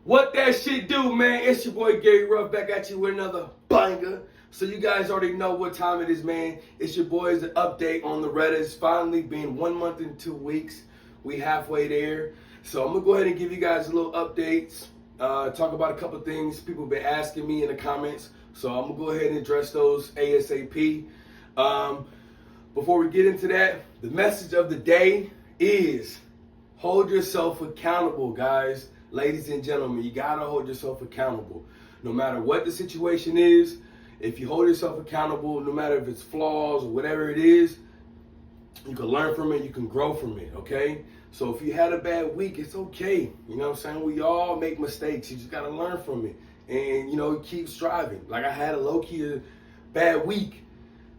What that shit do, man? It's your boy Gary Ruff back at you with another banger. So you guys already know what time it is, man. It's your boys' update on the Reddit. It's finally been 1 month and 2 weeks. We halfway there. So I'm gonna go ahead and give you guys a little updates. Talk about a couple things people have been asking me in the comments. So I'm gonna go ahead and address those ASAP. Before we get into that, the message of the day is hold yourself accountable, guys. Ladies and gentlemen, you gotta hold yourself accountable. No matter what the situation is, if you hold yourself accountable, no matter if it's flaws or whatever it is, you can learn from it, you can grow from it, okay? So if you had a bad week, it's okay. You know what I'm saying? We all make mistakes. You just gotta learn from it. And, keep striving. Like I had a low-key bad week.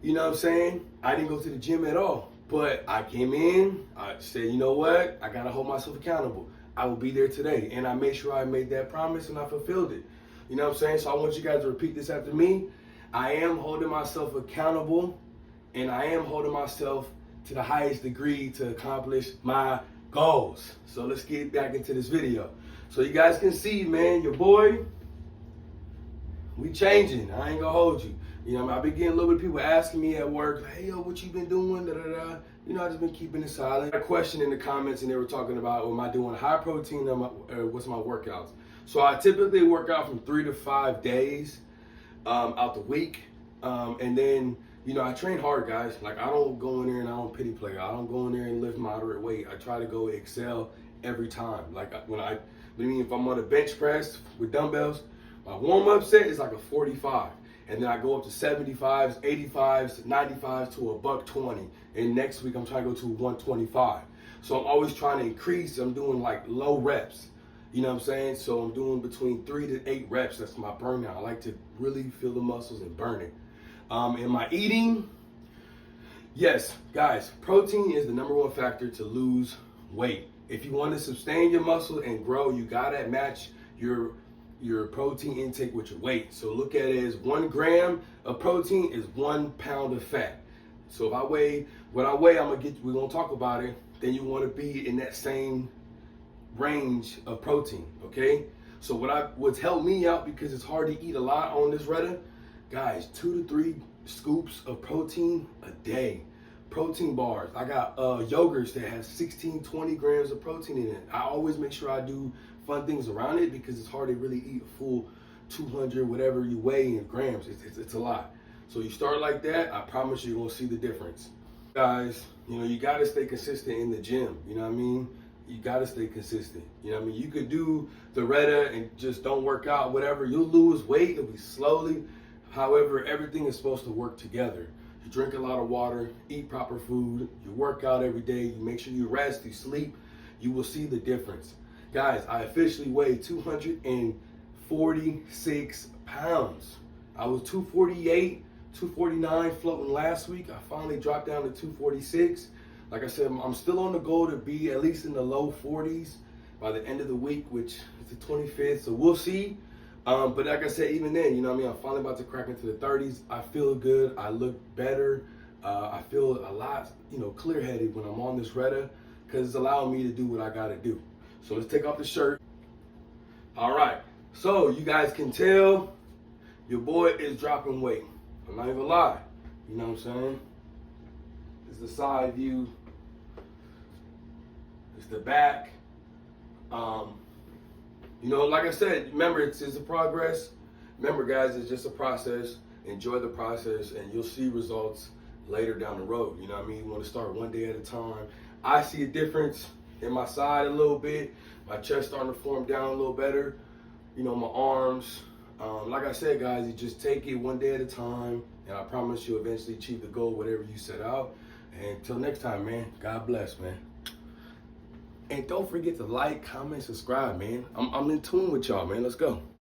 You know what I'm saying? I didn't go to the gym at all. But I came in, I said, you know what? I gotta hold myself accountable. I will be there today. And I made sure I made that promise and I fulfilled it. You know what I'm saying? So I want you guys to repeat this after me. I am holding myself accountable and I am holding myself to the highest degree to accomplish my goals. So let's get back into this video. So you guys can see, man, your boy, we changing. I ain't gonna hold you. I've been getting a little bit of people asking me at work, like, hey, yo, what you been doing? Da, da, da. I just been keeping it silent. I had a question in the comments and they were talking about, am I doing high protein or what's my workouts? So I typically work out from 3 to 5 days out the week. And then, I train hard, guys. Like, I don't go in there and I don't pity play. I don't go in there and lift moderate weight. I try to go excel every time. Like, if I'm on a bench press with dumbbells, my warm-up set is like a 45. And then I go up to 75s, 85s, 95s to a $120. And next week I'm trying to go to 125. So I'm always trying to increase. I'm doing like low reps. You know what I'm saying? So I'm doing between 3 to 8 reps. That's my burnout. I like to really feel the muscles and burn it. In my eating, yes, guys, protein is the #1 factor to lose weight. If you want to sustain your muscle and grow, you gotta match your protein intake with your weight. So look at it as 1 gram of protein is 1 pound of fat. So if I weigh what I weigh, we're gonna talk about it. Then you want to be in that same range of protein, okay? So what's helped me out, because it's hard to eat a lot on this Reddit, guys, 2 to 3 scoops of protein a day. Protein bars. I got yogurts that have 16, 20 grams of protein in it. I always make sure I do fun things around it because it's hard to really eat a full 200, whatever you weigh in grams. It's a lot. So you start like that, I promise you're gonna see the difference. Guys, you gotta stay consistent in the gym. You know what I mean? You gotta stay consistent. You know what I mean? You could do the Reddit and just don't work out, whatever. You'll lose weight, it'll be slowly. However, everything is supposed to work together. You drink a lot of water, eat proper food, you work out every day, you make sure you rest, you sleep, you will see the difference. Guys, I officially weigh 246 pounds. I was 248, 249 floating last week. I finally dropped down to 246. Like I said, I'm still on the goal to be at least in the low 40s by the end of the week, which is the 25th, so we'll see. But like I said, even then, I'm finally about to crack into the 30s. I feel good. I look better. I feel a lot, clear-headed when I'm on this Reddit because it's allowing me to do what I got to do. So let's take off the shirt. All right. So you guys can tell your boy is dropping weight. I'm not even lie. You know what I'm saying? It's the side view. It's the back. Like I said, remember, it's a progress. Remember, guys, it's just a process. Enjoy the process, and you'll see results later down the road. You know what I mean? You want to start one day at a time. I see a difference in my side a little bit. My chest starting to form down a little better. My arms. Like I said, guys, you just take it one day at a time, and I promise you'll eventually achieve the goal, whatever you set out. And until next time, man, God bless, man. And don't forget to like, comment, subscribe, man. I'm in tune with y'all, man. Let's go.